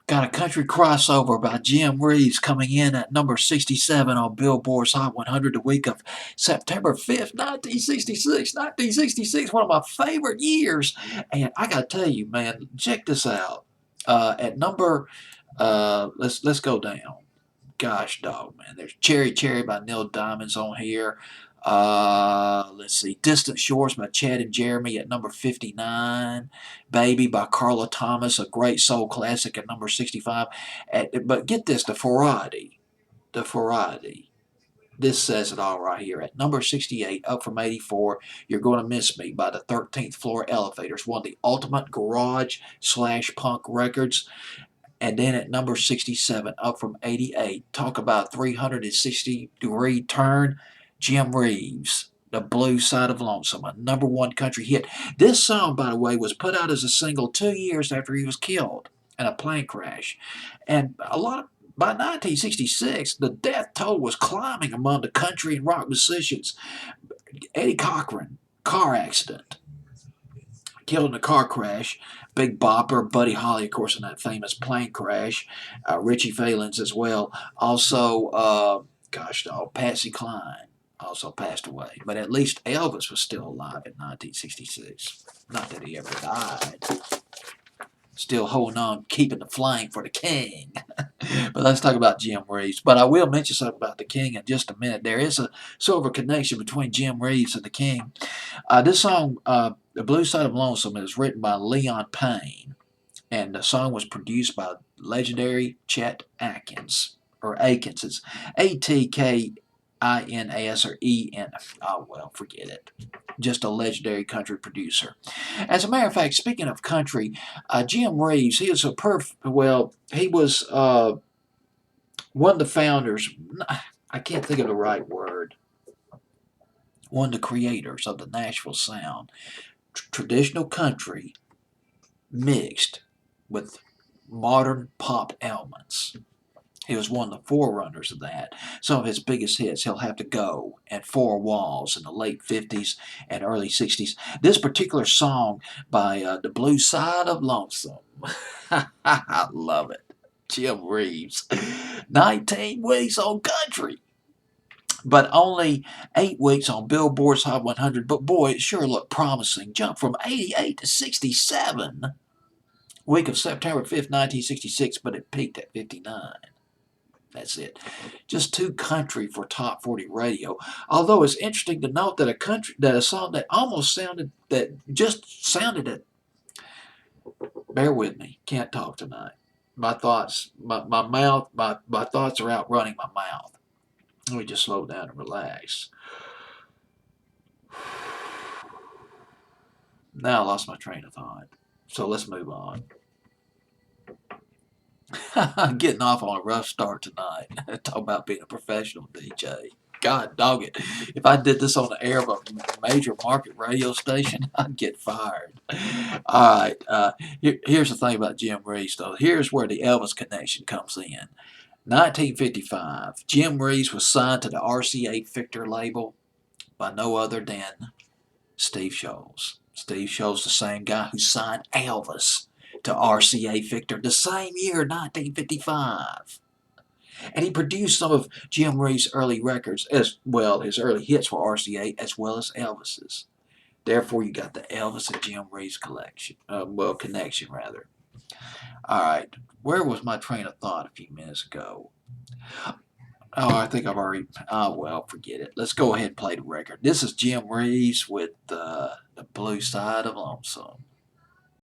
Got a country crossover by Jim Reeves coming in at number 67 on Billboard's Hot 100 the week of September 5th, 1966. 1966, one of my favorite years. And I got to tell you, man, check this out. At number, let's go down. Gosh, dog, man. There's Cherry Cherry by Neil Diamond's on here. Let's see. Distant Shores by Chad and Jeremy at number 59. Baby by Carla Thomas, a great soul classic at number 65. But get this, the variety. The variety. This says it all right here. At number 68, up from 84, You're Gonna Miss Me by the 13th Floor Elevators. One of the ultimate garage slash punk records. And then at number 67, up from 88, talk about 360-degree turn, Jim Reeves, The Blue Side of Lonesome, a number one country hit. This song, by the way, was put out as a single 2 years after he was killed in a plane crash. And by 1966, the death toll was climbing among the country and rock musicians. Eddie Cochran, car accident, killed in a car crash. Big Bopper, Buddy Holly, of course, in that famous plane crash. Richie Valens as well. Also, Patsy Cline also passed away. But at least Elvis was still alive in 1966. Not that he ever died. Still holding on, keeping the flame for the king. But let's talk about Jim Reeves. But I will mention something about the king in just a minute. There is a sort of a connection between Jim Reeves and the king. This song, The Blue Side of Lonesome, is written by Leon Payne, and the song was produced by legendary Chet Atkins, or Akins. It's Atkins or EN. Oh, well, forget it. Just a legendary country producer. As a matter of fact, speaking of country, Jim Reeves, he was he was one of the founders. I can't think of the right word. One of the creators of the Nashville sound. Traditional country mixed with modern pop elements. He was one of the forerunners of that. Some of his biggest hits, He'll Have to Go and Four Walls in the late 50s and early 60s. This particular song by The Blue Side of Lonesome. I love it. Jim Reeves. 19 weeks on country, but only 8 weeks on Billboard's Hot 100. But boy, it sure looked promising. Jumped from 88 to 67. Week of September 5th, 1966, but it peaked at 59. That's it. Just too country for top 40 radio. Although it's interesting to note that a song that just sounded it. Bear with me. Can't talk tonight. My thoughts, my thoughts are outrunning my mouth. Let me just slow down and relax. Now I lost my train of thought. So let's move on. Getting off on a rough start tonight. Talk about being a professional DJ. God dog it. If I did this on the air of a major market radio station, I'd get fired. All right. Here's the thing about Jim Reeves, though. Here's where the Elvis connection comes in. 1955, Jim Reeves was signed to the RCA Victor label by no other than Steve Sholes. Steve Sholes, the same guy who signed Elvis to RCA Victor the same year, 1955. And he produced some of Jim Reeves' early records, as well his early hits for RCA, as well as Elvis's. Therefore, you got the Elvis and Jim Reeves connection rather. All right, where was my train of thought a few minutes ago? Oh, I think I've already. Oh, well, forget it. Let's go ahead and play the record. This is Jim Reeves with The Blue Side of Lonesome.